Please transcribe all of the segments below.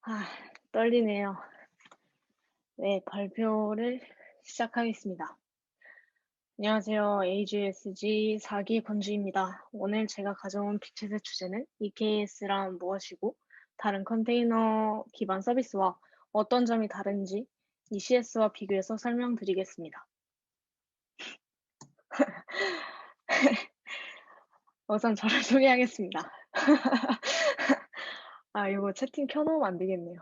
아, 떨리네요. 네, 발표를 시작하겠습니다. 안녕하세요. AGSG 4기 권주입니다. 오늘 제가 가져온 빛의 주제는 EKS란 무엇이고, 다른 컨테이너 기반 서비스와 어떤 점이 다른지 ECS와 비교해서 설명드리겠습니다. 우선 저를 소개하겠습니다. 이거 채팅 켜놓으면 안 되겠네요.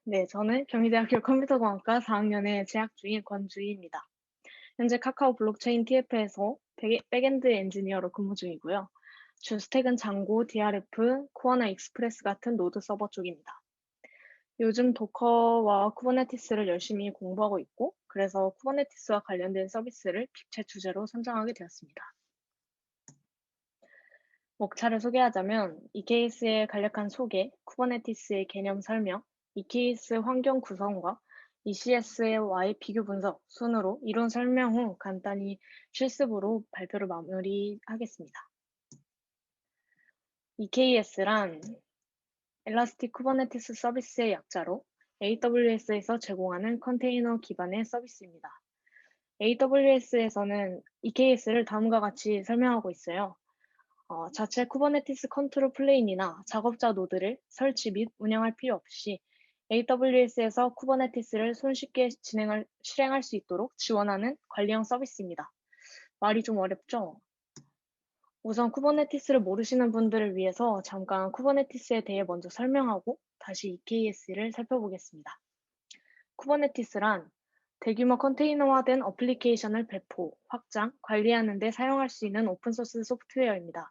네, 저는 경희대학교 컴퓨터공학과 4학년에 재학 중인 권주희입니다. 현재 카카오 블록체인 TF에서 백엔드 엔지니어로 근무 중이고요. 주 스택은 장고, DRF, 코어나 익스프레스 같은 노드 서버 쪽입니다. 요즘 도커와 쿠버네티스를 열심히 공부하고 있고, 그래서 쿠버네티스와 관련된 서비스를 빅체 주제로 선정하게 되었습니다. 목차를 소개하자면 EKS의 간략한 소개, 쿠버네티스의 개념 설명, EKS 환경 구성과 ECS와의 비교 분석 순으로 이론 설명 후 간단히 실습으로 발표를 마무리하겠습니다. EKS란 엘라스틱 쿠버네티스 서비스의 약자로 AWS에서 제공하는 컨테이너 기반의 서비스입니다. AWS에서는 EKS를 다음과 같이 설명하고 있어요. 자체 쿠버네티스 컨트롤 플레인이나 작업자 노드를 설치 및 운영할 필요 없이 AWS에서 쿠버네티스를 손쉽게 실행할 수 있도록 지원하는 관리형 서비스입니다. 말이 좀 어렵죠? 우선 쿠버네티스를 모르시는 분들을 위해서 잠깐 쿠버네티스에 대해 먼저 설명하고 다시 EKS를 살펴보겠습니다. 쿠버네티스란 대규모 컨테이너화된 어플리케이션을 배포, 확장, 관리하는 데 사용할 수 있는 오픈소스 소프트웨어입니다.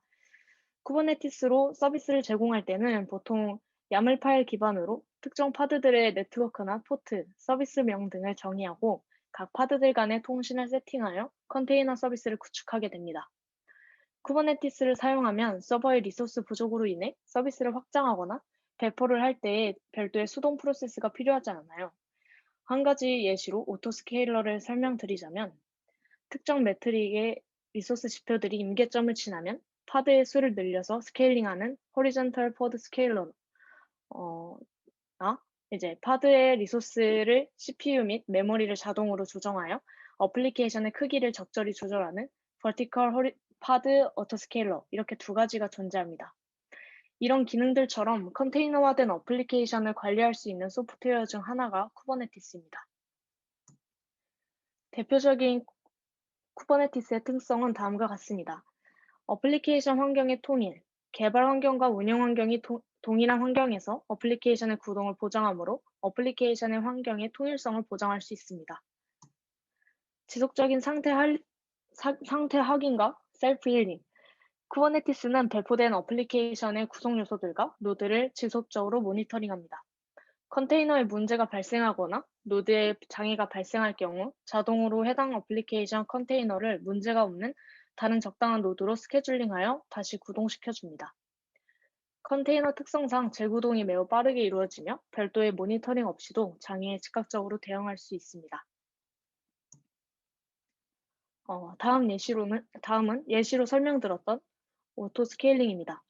쿠버네티스로 서비스를 제공할 때는 보통 YAML 파일 기반으로 특정 파드들의 네트워크나 포트, 서비스명 등을 정의하고 각 파드들 간의 통신을 세팅하여 컨테이너 서비스를 구축하게 됩니다. 쿠버네티스를 사용하면 서버의 리소스 부족으로 인해 서비스를 확장하거나 배포를 할 때에 별도의 수동 프로세스가 필요하지 않아요. 한 가지 예시로 오토스케일러를 설명드리자면 특정 매트릭의 리소스 지표들이 임계점을 지나면 파드의 수를 늘려서 스케일링하는 호리존털 포드 스케일러, 나 이제 파드의 리소스를 CPU 및 메모리를 자동으로 조정하여 어플리케이션의 크기를 적절히 조절하는 vertical 파드 오토스케일러 이렇게 두 가지가 존재합니다. 이런 기능들처럼 컨테이너화된 어플리케이션을 관리할 수 있는 소프트웨어 중 하나가 쿠버네티스입니다. 대표적인 쿠버네티스의 특성은 다음과 같습니다. 어플리케이션 환경의 통일, 개발 환경과 운영 환경이 동일한 환경에서 어플리케이션의 구동을 보장하므로 어플리케이션의 환경의 통일성을 보장할 수 있습니다. 지속적인 상태 확인과 셀프 힐링. 쿠버네티스는 배포된 어플리케이션의 구성 요소들과 노드를 지속적으로 모니터링합니다. 컨테이너에 문제가 발생하거나 노드에 장애가 발생할 경우 자동으로 해당 어플리케이션 컨테이너를 문제가 없는 다른 적당한 노드로 스케줄링하여 다시 구동시켜 줍니다. 컨테이너 특성상 재구동이 매우 빠르게 이루어지며 별도의 모니터링 없이도 장애에 즉각적으로 대응할 수 있습니다. 다음은 예시로 설명드렸던 오토 스케일링입니다.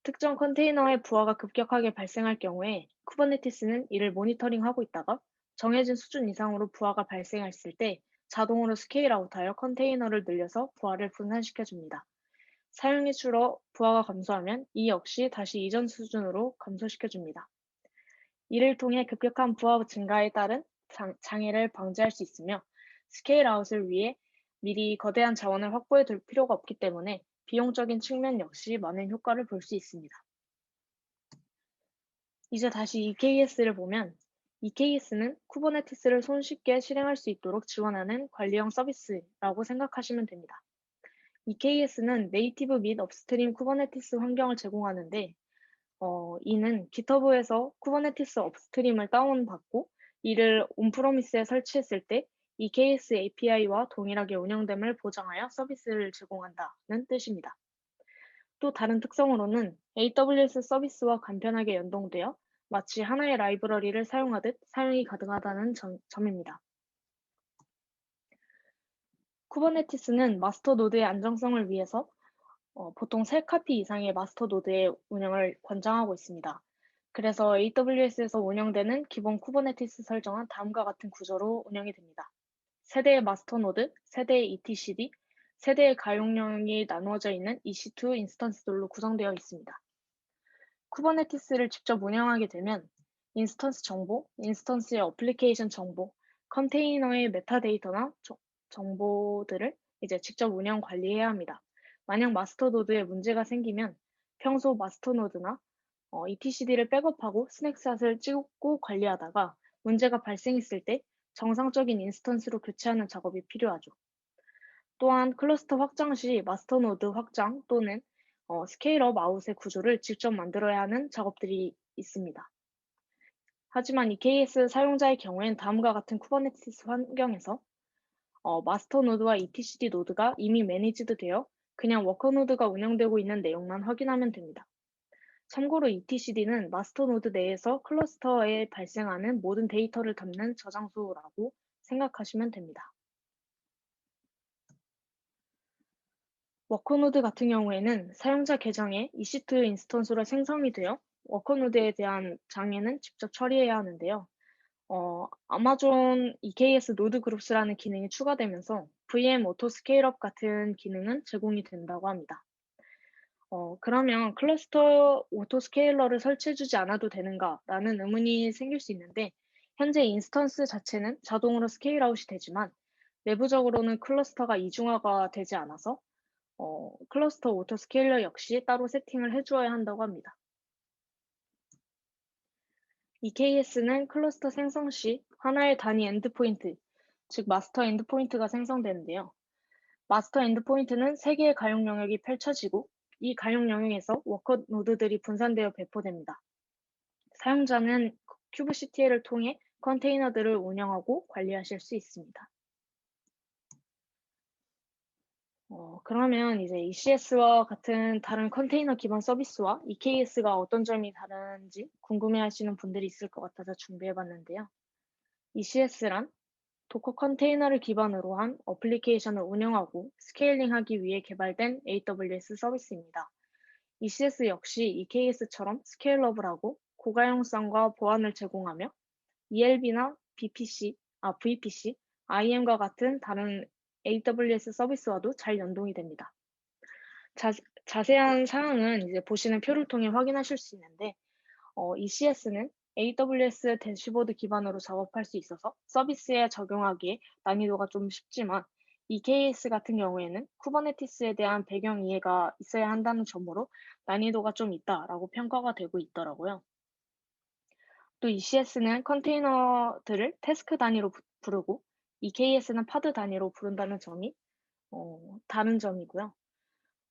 특정 컨테이너의 부하가 급격하게 발생할 경우에 쿠버네티스는 이를 모니터링하고 있다가 정해진 수준 이상으로 부하가 발생했을 때 자동으로 스케일 아웃하여 컨테이너를 늘려서 부하를 분산시켜 줍니다. 사용이 줄어 부하가 감소하면 이 역시 다시 이전 수준으로 감소시켜 줍니다. 이를 통해 급격한 부하 증가에 따른 장애를 방지할 수 있으며 스케일 아웃을 위해 미리 거대한 자원을 확보해 둘 필요가 없기 때문에 비용적인 측면 역시 많은 효과를 볼 수 있습니다. 이제 다시 EKS를 보면 EKS는 쿠버네티스를 손쉽게 실행할 수 있도록 지원하는 관리형 서비스라고 생각하시면 됩니다. EKS는 네이티브 및 업스트림 쿠버네티스 환경을 제공하는데 이는 GitHub에서 쿠버네티스 업스트림을 다운받고 이를 온프로미스에 설치했을 때 EKS API와 동일하게 운영됨을 보장하여 서비스를 제공한다는 뜻입니다. 또 다른 특성으로는 AWS 서비스와 간편하게 연동되어 마치 하나의 라이브러리를 사용하듯 사용이 가능하다는 점입니다. 쿠버네티스는 마스터 노드의 안정성을 위해서 보통 3카피 이상의 마스터 노드의 운영을 권장하고 있습니다. 그래서 AWS에서 운영되는 기본 쿠버네티스 설정은 다음과 같은 구조로 운영이 됩니다. 세대의 마스터 노드, 세대의 etcd, 세대의 가용량이 나누어져 있는 EC2 인스턴스들로 구성되어 있습니다. 쿠버네티스를 직접 운영하게 되면 인스턴스 정보, 인스턴스의 어플리케이션 정보, 컨테이너의 메타데이터나 정보들을 이제 직접 운영 관리해야 합니다. 만약 마스터 노드에 문제가 생기면 평소 마스터 노드나 etcd를 백업하고 스냅샷을 찍고 관리하다가 문제가 발생했을 때 정상적인 인스턴스로 교체하는 작업이 필요하죠. 또한 클러스터 확장 시 마스터 노드 확장 또는 스케일업 아웃의 구조를 직접 만들어야 하는 작업들이 있습니다. 하지만 EKS 사용자의 경우엔 다음과 같은 쿠버네티스 환경에서 마스터 노드와 etcd 노드가 이미 매니지드 되어 그냥 워커 노드가 운영되고 있는 내용만 확인하면 됩니다. 참고로 etcd는 마스터 노드 내에서 클러스터에 발생하는 모든 데이터를 담는 저장소라고 생각하시면 됩니다. 워커노드 같은 경우에는 사용자 계정에 EC2 인스턴스로 생성이 되어 워커노드에 대한 장애는 직접 처리해야 하는데요. 아마존 EKS 노드 그룹스라는 기능이 추가되면서 VM 오토 스케일업 같은 기능은 제공이 된다고 합니다. 그러면 클러스터 오토 스케일러를 설치해주지 않아도 되는가라는 의문이 생길 수 있는데, 현재 인스턴스 자체는 자동으로 스케일 아웃이 되지만 내부적으로는 클러스터가 이중화가 되지 않아서 클러스터 오토 스케일러 역시 따로 세팅을 해주어야 한다고 합니다. EKS는 클러스터 생성 시 하나의 단위 엔드포인트, 즉 마스터 엔드포인트가 생성되는데요. 마스터 엔드포인트는 3개의 가용 영역이 펼쳐지고 이 가용 영역에서 워커 노드들이 분산되어 배포됩니다. 사용자는 kubectl을 통해 컨테이너들을 운영하고 관리하실 수 있습니다. 그러면 이제 ECS와 같은 다른 컨테이너 기반 서비스와 EKS가 어떤 점이 다른지 궁금해하시는 분들이 있을 것 같아서 준비해봤는데요. ECS란 도커 컨테이너를 기반으로 한 어플리케이션을 운영하고 스케일링하기 위해 개발된 AWS 서비스입니다. ECS 역시 EKS처럼 스케일러블하고 고가용성과 보안을 제공하며 ELB나 VPC, IAM과 같은 다른 AWS 서비스와도 잘 연동이 됩니다. 자세한 사항은 이제 보시는 표를 통해 확인하실 수 있는데, ECS는 AWS 대시보드 기반으로 작업할 수 있어서 서비스에 적용하기에 난이도가 좀 쉽지만, EKS 같은 경우에는 쿠버네티스에 대한 배경 이해가 있어야 한다는 점으로 난이도가 좀 있다라고 평가가 되고 있더라고요. 또 ECS는 컨테이너들을 태스크 단위로 부르고 EKS는 파드 단위로 부른다는 점이 다른 점이고요.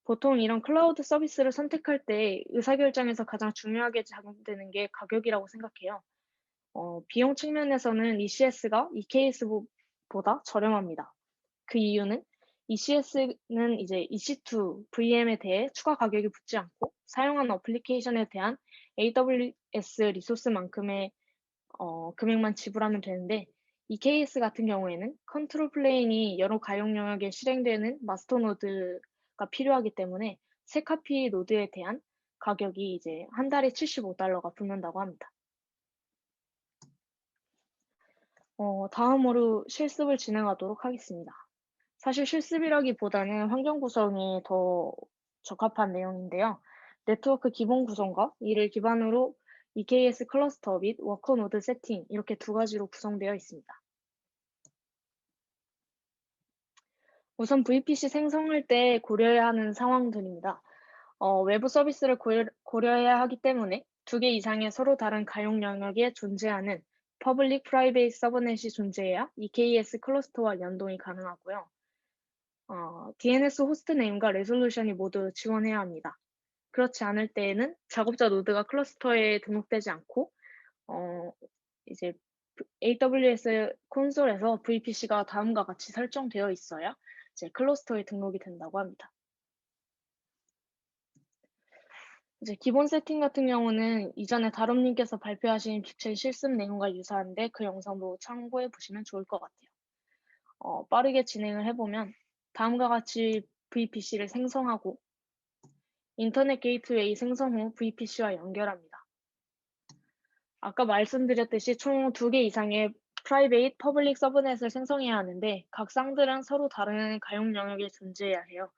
보통 이런 클라우드 서비스를 선택할 때 의사결정에서 가장 중요하게 작용되는 게 가격이라고 생각해요. 비용 측면에서는 ECS가 EKS보다 저렴합니다. 그 이유는 ECS는 이제 EC2 VM에 대해 추가 가격이 붙지 않고 사용하는 어플리케이션에 대한 AWS 리소스만큼의 금액만 지불하면 되는데, EKS 같은 경우에는 컨트롤 플레인이 여러 가용 영역에 실행되는 마스터 노드가 필요하기 때문에 새 카피 노드에 대한 가격이 이제 한 달에 $75가 붙는다고 합니다. 다음으로 실습을 진행하도록 하겠습니다. 사실 실습이라기보다는 환경 구성이 더 적합한 내용인데요. 네트워크 기본 구성과 이를 기반으로 EKS 클러스터 및 워커 노드 세팅 이렇게 두 가지로 구성되어 있습니다. 우선 VPC 생성할 때 고려해야 하는 상황들입니다. 외부 서비스를 고려해야 하기 때문에 2개 이상의 서로 다른 가용 영역에 존재하는 Public Private 서브넷이 존재해야 EKS 클러스터와 연동이 가능하고요. DNS 호스트 네임과 레졸루션이 모두 지원해야 합니다. 그렇지 않을 때에는 작업자 노드가 클러스터에 등록되지 않고 이제 AWS 콘솔에서 VPC가 다음과 같이 설정되어 있어야 이제 클러스터에 등록이 된다고 합니다. 이제 기본 세팅 같은 경우는 이전에 다름님께서 발표하신 빅첼 실습 내용과 유사한데 그 영상도 참고해 보시면 좋을 것 같아요. 빠르게 진행을 해보면 다음과 같이 VPC를 생성하고 인터넷 게이트웨이 생성 후 VPC와 연결합니다. 아까 말씀드렸듯이 총 2개 이상의 프라이베이트, 퍼블릭 서브넷을 생성해야 하는데 각 쌍들은 서로 다른 가용 영역에 존재해야 해요.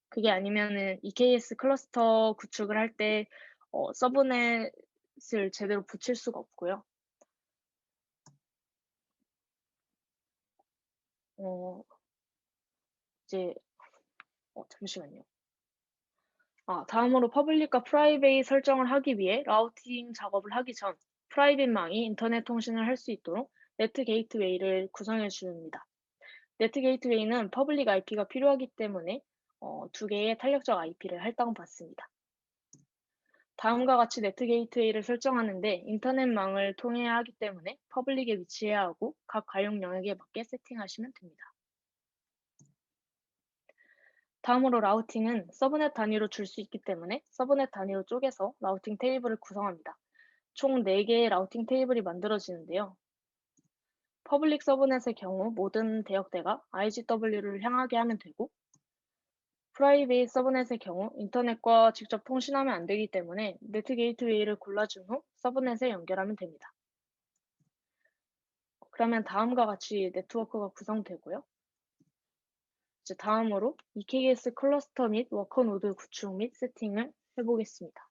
그게 아니면은 EKS 클러스터 구축을 할 때 서브넷을 제대로 붙일 수가 없고요. 어 이제 잠시만요. 다음으로 퍼블릭과 프라이베이트 설정을 하기 위해 라우팅 작업을 하기 전 프라이빗망이 인터넷 통신을 할 수 있도록 네트 게이트웨이를 구성해 줍니다. 네트 게이트웨이는 퍼블릭 IP가 필요하기 때문에 2개의 탄력적 IP를 할당받습니다. 다음과 같이 네트 게이트웨이를 설정하는데 인터넷망을 통해야 하기 때문에 퍼블릭에 위치해야 하고 각 가용 영역에 맞게 세팅하시면 됩니다. 다음으로 라우팅은 서브넷 단위로 줄 수 있기 때문에 서브넷 단위로 쪼개서 라우팅 테이블을 구성합니다. 총 4개의 라우팅 테이블이 만들어지는데요. 퍼블릭 서브넷의 경우 모든 대역대가 IGW를 향하게 하면 되고 프라이빗 서브넷의 경우 인터넷과 직접 통신하면 안 되기 때문에 네트 게이트웨이를 골라준 후 서브넷에 연결하면 됩니다. 그러면 다음과 같이 네트워크가 구성되고요. 이제 다음으로 EKS 클러스터 및 워커 노드 구축 및 세팅을 해보겠습니다.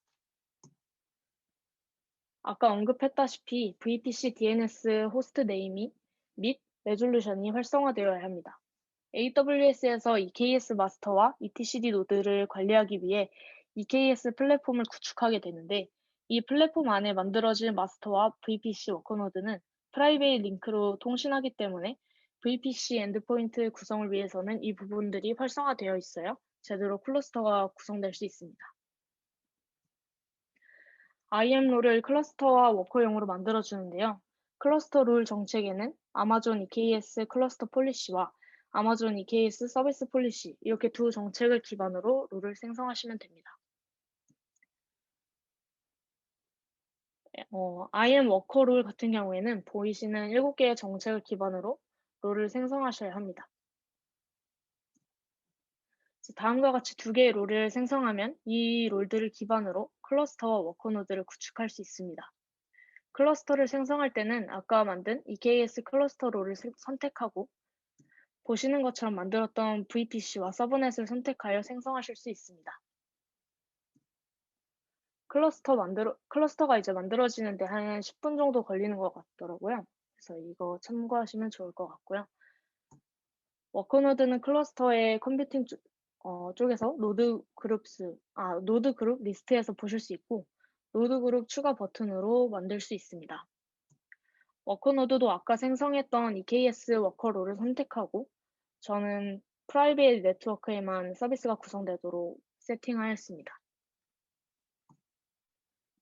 아까 언급했다시피 VPC DNS 호스트 네임이 및 레졸루션이 활성화되어야 합니다. AWS에서 EKS 마스터와 etcd 노드를 관리하기 위해 EKS 플랫폼을 구축하게 되는데 이 플랫폼 안에 만들어진 마스터와 VPC 워커 노드는 프라이베이트 링크로 통신하기 때문에 VPC 엔드포인트 구성을 위해서는 이 부분들이 활성화되어 있어야 제대로 클러스터가 구성될 수 있습니다. IAM 롤을 클러스터와 워커용으로 만들어주는데요. 클러스터 롤 정책에는 아마존 EKS 클러스터 폴리시와 아마존 EKS 서비스 폴리시 이렇게 두 정책을 기반으로 롤을 생성하시면 됩니다. IAM 워커 롤 같은 경우에는 보이시는 7개의 정책을 기반으로 롤을 생성하셔야 합니다. 다음과 같이 2개의 롤을 생성하면 이 롤들을 기반으로 클러스터와 워커 노드를 구축할 수 있습니다. 클러스터를 생성할 때는 아까 만든 EKS 클러스터 롤을 선택하고 보시는 것처럼 만들었던 VPC와 서브넷을 선택하여 생성하실 수 있습니다. 클러스터가 이제 만들어지는데 한 10분 정도 걸리는 것 같더라고요. 그래서 이거 참고하시면 좋을 것 같고요. 워커노드는 클러스터의 컴퓨팅 쪽에서 노드 그룹 리스트에서 보실 수 있고 노드 그룹 추가 버튼으로 만들 수 있습니다. 워커노드도 아까 생성했던 EKS 워커로를 선택하고 저는 프라이빗 네트워크에만 서비스가 구성되도록 세팅하였습니다.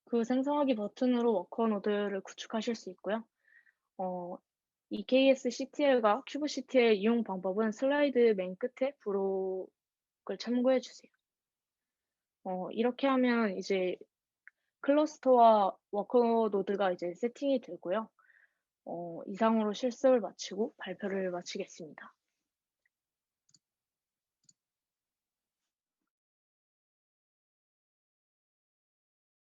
그 생성하기 버튼으로 워커노드를 구축하실 수 있고요. EKS CTL과 큐브 CTL 이용 방법은 슬라이드 맨 끝에 부록을 참고해 주세요. 이렇게 하면 이제 클러스터와 워커노드가 이제 세팅이 되고요. 이상으로 실습을 마치고 발표를 마치겠습니다.